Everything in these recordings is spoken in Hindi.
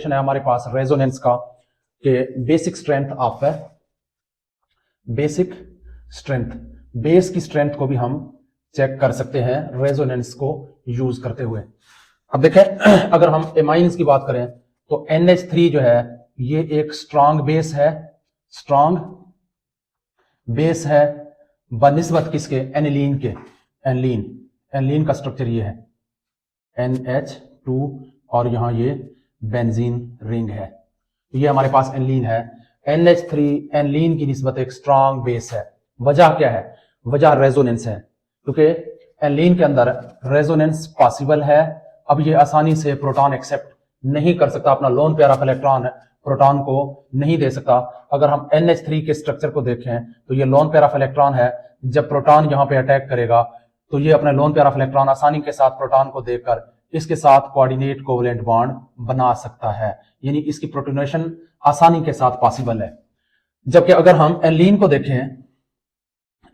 क्वेश्चन है हमारे पास रेजोनेंस का कि बेसिक स्ट्रेंथ बेस की स्ट्रेंथ को भी हम चेक कर सकते हैं रेजोनेंस को यूज करते हुए। अब देखें अगर हम एमाइंस की बात करें तो NH3 जो है ये एक स्ट्रांग बेस है बनिस्बत किसके, एनिलीन के। एनिलीन का स्ट्रक्चर ये है NH2 और यहां ये बेंजीन रिंग है, तो ये हमारे पास एनिलीन है। NH3 एनिलीन की निस्बत एक स्ट्रांग बेस है। वजह क्या है? वजह रेजोनेंस है, क्योंकि एनिलीन के अंदर रेजोनेंस पॉसिबल है। अब ये आसानी से प्रोटॉन एक्सेप्ट नहीं कर सकता, अपना lone pair of electron proton को नहीं दे सकता। अगर हम NH3 के स्ट्रक्चर को देखें तो ये लोन पेयर ऑफ इलेक्ट्रॉन है। जब प्रोटॉन यहां पे अटैक करेगा तो ये अपने लोन पेयर ऑफ इलेक्ट्रॉन आसानी के साथ प्रोटॉन को देकर इसके साथ कोऑर्डिनेट कोवलेंट बॉन्ड बना सकता है, यानी इसकी प्रोटोनेशन आसानी के साथ पॉसिबल है। जबकि अगर हम एनिलीन को देखें,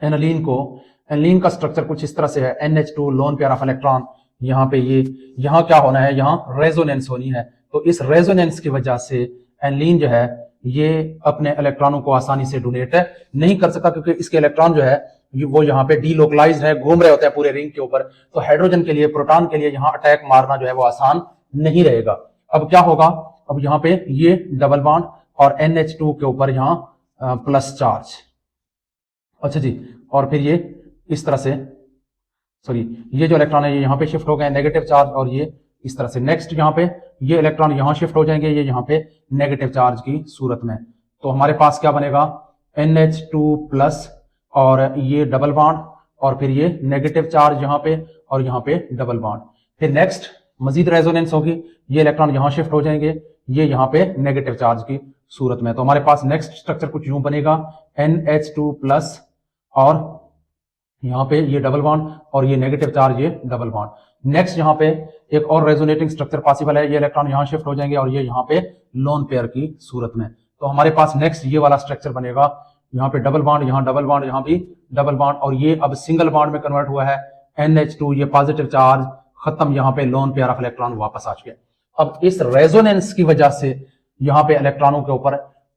एनिलीन का स्ट्रक्चर कुछ इस तरह से है NH2 lone pair of electron, यहां पे ये यहां क्या होना है, यहां रेजोनेंस होनी है। तो इस रेजोनेंस की वजह से एनिलीन जो है ये अपने इलेक्ट्रॉनों को आसानी से डोनेट नहीं कर सकता, क्योंकि इसके इलेक्ट्रॉन जो है वो यहाँ पे डीलोकलाइज्ड है, घूम रहे होते हैं पूरे रिंग के ऊपर। तो हाइड्रोजन के लिए, प्रोटॉन के लिए यहाँ अटैक मारना जो है वो आसान नहीं रहेगा। अब क्या होगा, अब यहाँ पे ये डबल बॉन्ड और NH2 के ऊपर यहाँ प्लस चार्ज, अच्छा जी, और फिर ये इस तरह से ये जो इलेक्ट्रॉन है ये यहाँ पे शिफ्ट हो गए नेगेटिव चार्ज, और ये इस तरह से नेक्स्ट यहाँ पे ये इलेक्ट्रॉन यहाँ शिफ्ट हो जाएंगे, ये यहाँ पे नेगेटिव चार्ज की सूरत में। तो हमारे पास क्या बनेगा, NH2 प्लस और ये डबल बॉन्ड, और फिर ये नेगेटिव चार्ज यहाँ पे और यहाँ पे डबल बॉन्ड। फिर नेक्स्ट मजीद रेजोनेंस होगी, ये इलेक्ट्रॉन यहाँ शिफ्ट हो जाएंगे, ये यहाँ पे नेगेटिव चार्ज की सूरत में। तो हमारे पास नेक्स्ट स्ट्रक्चर कुछ यूं बनेगा NH2 प्लस और यहाँ पे ये डबल बॉन्ड और ये नेगेटिव चार्ज, ये डबल बॉन्ड। नेक्स्ट यहाँ पे एक और रेजोनेटिंग स्ट्रक्चर पॉसिबल है, ये इलेक्ट्रॉन यहाँ शिफ्ट हो जाएंगे और ये यहाँ पे लोन पेयर की सूरत में। तो हमारे पास नेक्स्ट ये वाला स्ट्रक्चर बनेगा, यहाँ पे डबल बॉन्ड, यहाँ डबल बॉन्ड, यहाँ भी डबल बॉन्ड, और ये अब सिंगल बॉन्ड में कन्वर्ट हुआ है NH2, ये पॉजिटिव चार्ज खत्म, यहाँ पे लोन पेयर ऑफ इलेक्ट्रॉन वापस आ चुके। अब इस रेजोनेंस की वजह से यहाँ पे इलेक्ट्रॉनों के ऊपर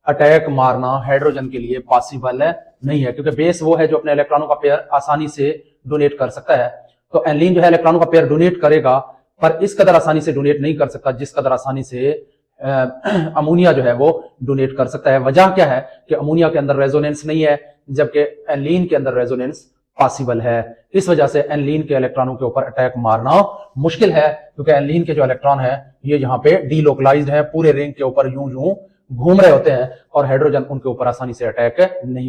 अटैक मारना हाइड्रोजन के लिए पॉसिबल नहीं है, क्योंकि बेस वो है जो अपने इलेक्ट्रॉनों का पेयर आसानी से डोनेट कर सकता है। तो एनिलीन जो है इलेक्ट्रॉनों का पेयर डोनेट करेगा, पर इस कदर आसानी से डोनेट नहीं कर सकता जिस कदर आसानी से अमोनिया जो है वो डोनेट कर सकता है। वजह क्या है कि अमोनिया के अंदर रेजोनेंस नहीं है, जबकि एनिलीन के अंदर रेजोनेंस पॉसिबल है। इस वजह से एनिलीन के इलेक्ट्रॉनों के ऊपर अटैक मारना मुश्किल है, क्योंकि एनिलीन के जो इलेक्ट्रॉन है ये यहाँ पे डीलोकलाइज्ड है, पूरे रिंग के ऊपर यूं यूं घूम रहे होते हैं और हाइड्रोजन उनके ऊपर आसानी से अटैक नहीं